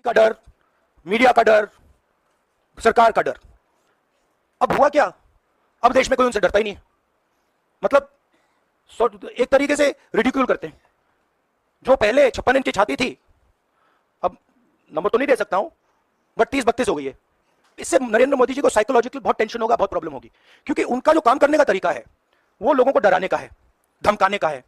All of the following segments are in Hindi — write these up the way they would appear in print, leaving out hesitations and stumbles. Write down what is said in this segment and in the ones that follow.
का डर, मीडिया का डर, सरकार का डर। अब हुआ क्या, अब देश में कोई उनसे डरता ही नहीं है। मतलब एक तरीके से रिडिक्यूल करते हैं। जो पहले 56 इंच की छाती थी, अब नंबर तो नहीं दे सकता हूं, बट 30-32 हो गई है। इससे नरेंद्र मोदी जी को साइकोलॉजिकली बहुत टेंशन होगा, बहुत प्रॉब्लम होगी, क्योंकि उनका जो काम करने का तरीका है वो लोगों को डराने का है, धमकाने का है।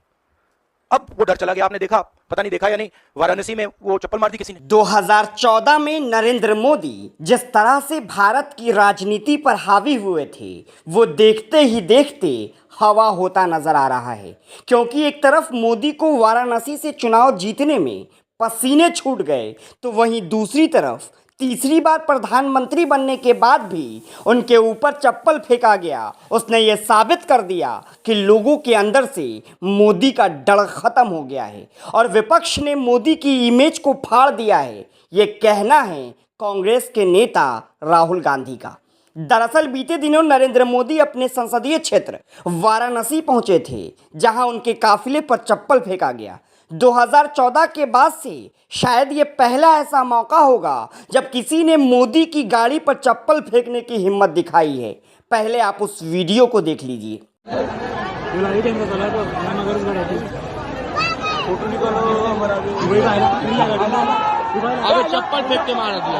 अब वो डर चला गया। आपने देखा, पता नहीं देखा या नहीं, वाराणसी में वो चप्पल मार दी किसी ने। 2014 में नरेंद्र मोदी जिस तरह से भारत की राजनीति पर हावी हुए थे, वो देखते ही देखते हवा होता नजर आ रहा है। क्योंकि एक तरफ मोदी को वाराणसी से चुनाव जीतने में पसीने छूट गए, तो वहीं दूसरी तरफ तीसरी बार प्रधानमंत्री बनने के बाद भी उनके ऊपर चप्पल फेंका गया। उसने ये साबित कर दिया कि लोगों के अंदर से मोदी का डर खत्म हो गया है और विपक्ष ने मोदी की इमेज को फाड़ दिया है। ये कहना है कांग्रेस के नेता राहुल गांधी का। दरअसल बीते दिनों नरेंद्र मोदी अपने संसदीय क्षेत्र वाराणसी पहुंचे थे, जहां उनके काफिले पर चप्पल फेंका गया। 2014 के बाद से शायद ये पहला ऐसा मौका होगा जब किसी ने मोदी की गाड़ी पर चप्पल फेंकने की हिम्मत दिखाई है। पहले आप उस वीडियो को देख लीजिए। अबे चप्पल फेंक के मार दिया।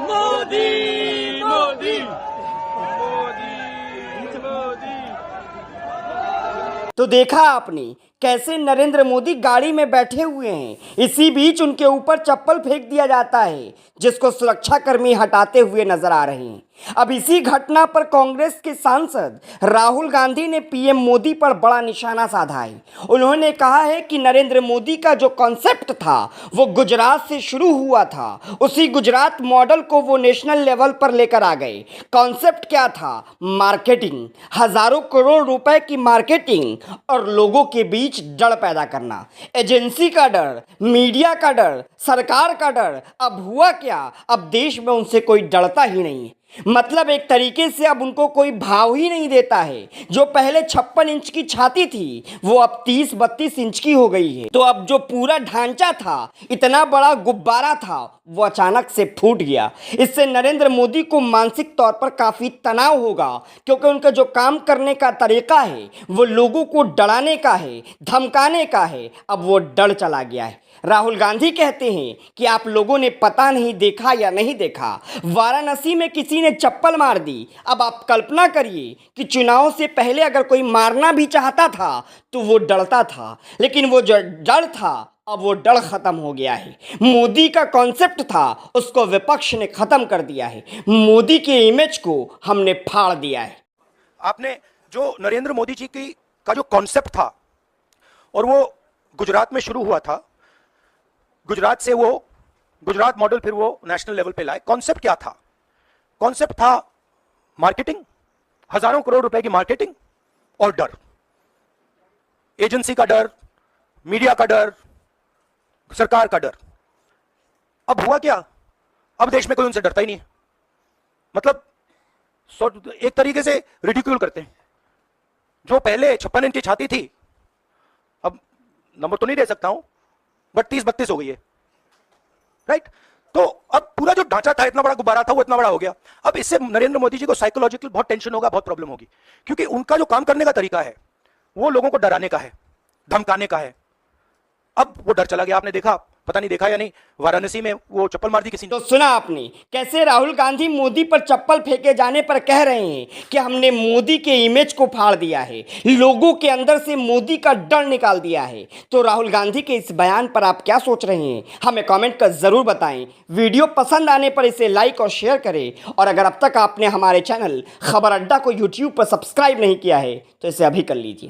मोदी मोदी तो देखा आपने कैसे नरेंद्र मोदी गाड़ी में बैठे हुए हैं, इसी बीच उनके ऊपर चप्पल फेंक दिया जाता है, जिसको सुरक्षाकर्मी हटाते हुए नजर आ रहे हैं। अब इसी घटना पर कांग्रेस के सांसद राहुल गांधी ने पीएम मोदी पर बड़ा निशाना साधा है। उन्होंने कहा है कि नरेंद्र मोदी का जो कॉन्सेप्ट था वो गुजरात से शुरू हुआ था, उसी गुजरात मॉडल को वो नेशनल लेवल पर लेकर आ गए। कॉन्सेप्ट क्या था? मार्केटिंग, हजारों करोड़ रुपए की मार्केटिंग और लोगों के बीच डर पैदा करना। एजेंसी का डर, मीडिया का डर, सरकार का डर। अब हुआ क्या, अब देश में उनसे कोई डरता ही नहीं है। मतलब एक तरीके से अब उनको कोई भाव ही नहीं देता है। जो पहले 56 इंच की छाती थी वो अब 30-32 इंच की हो गई है। तो अब जो पूरा ढांचा था, इतना बड़ा गुब्बारा था, वो अचानक से फूट गया। इससे नरेंद्र मोदी को मानसिक तौर पर काफी तनाव होगा, क्योंकि उनका जो काम करने का तरीका है वो लोगों को डराने का है, धमकाने का है। अब वो डर चला गया है। राहुल गांधी कहते हैं कि आप लोगों ने पता नहीं देखा या नहीं देखा, वाराणसी में किसी ने चप्पल मार दी। अब आप कल्पना करिए कि चुनाव से पहले अगर कोई मारना भी चाहता था तो वो डरता था, लेकिन वो जो डर था अब वो डर खत्म हो गया है। मोदी का कॉन्सेप्ट था उसको विपक्ष ने खत्म कर दिया है। मोदी के इमेज को हमने फाड़ दिया है। आपने जो नरेंद्र मोदी जी की का जो कॉन्सेप्ट था, और वो गुजरात में शुरू हुआ था, गुजरात से वो गुजरात मॉडल फिर वो नेशनल लेवल पे लाए। कॉन्सेप्ट क्या था? कॉन्सेप्ट था मार्केटिंग, हजारों करोड़ रुपए की मार्केटिंग और डर। एजेंसी का डर, मीडिया का डर, सरकार का डर। अब हुआ क्या, अब देश में कोई उनसे डरता ही नहीं है। मतलब एक तरीके से रिडिक्यूल करते हैं। जो पहले 56 इंच की छाती थी, अब नंबर तो नहीं दे सकता हूं, बट 30-32 हो गई है। राइट? तो अब पूरा जो ढांचा था, इतना बड़ा गुब्बारा था, वो इतना बड़ा हो गया। अब इससे नरेंद्र मोदी जी को साइकोलॉजिकल बहुत टेंशन होगा, बहुत प्रॉब्लम होगी, क्योंकि उनका जो काम करने का तरीका है वो लोगों को डराने का है, धमकाने का है। अब वो डर चला गया। आपने देखा, पता नहीं देखा या नहीं, वाराणसी में वो चप्पल मार दी किसी ने। तो सुना आपने कैसे राहुल गांधी मोदी पर चप्पल फेंके जाने पर कह रहे हैं कि हमने मोदी के इमेज को फाड़ दिया है, लोगों के अंदर से मोदी का डर निकाल दिया है। तो राहुल गांधी के इस बयान पर आप क्या सोच रहे हैं, हमें कमेंट कर जरूर बताएं। वीडियो पसंद आने पर इसे लाइक और शेयर करें, और अगर अब तक आपने हमारे चैनल खबर अड्डा को यूट्यूब पर सब्सक्राइब नहीं किया है तो इसे अभी कर लीजिए।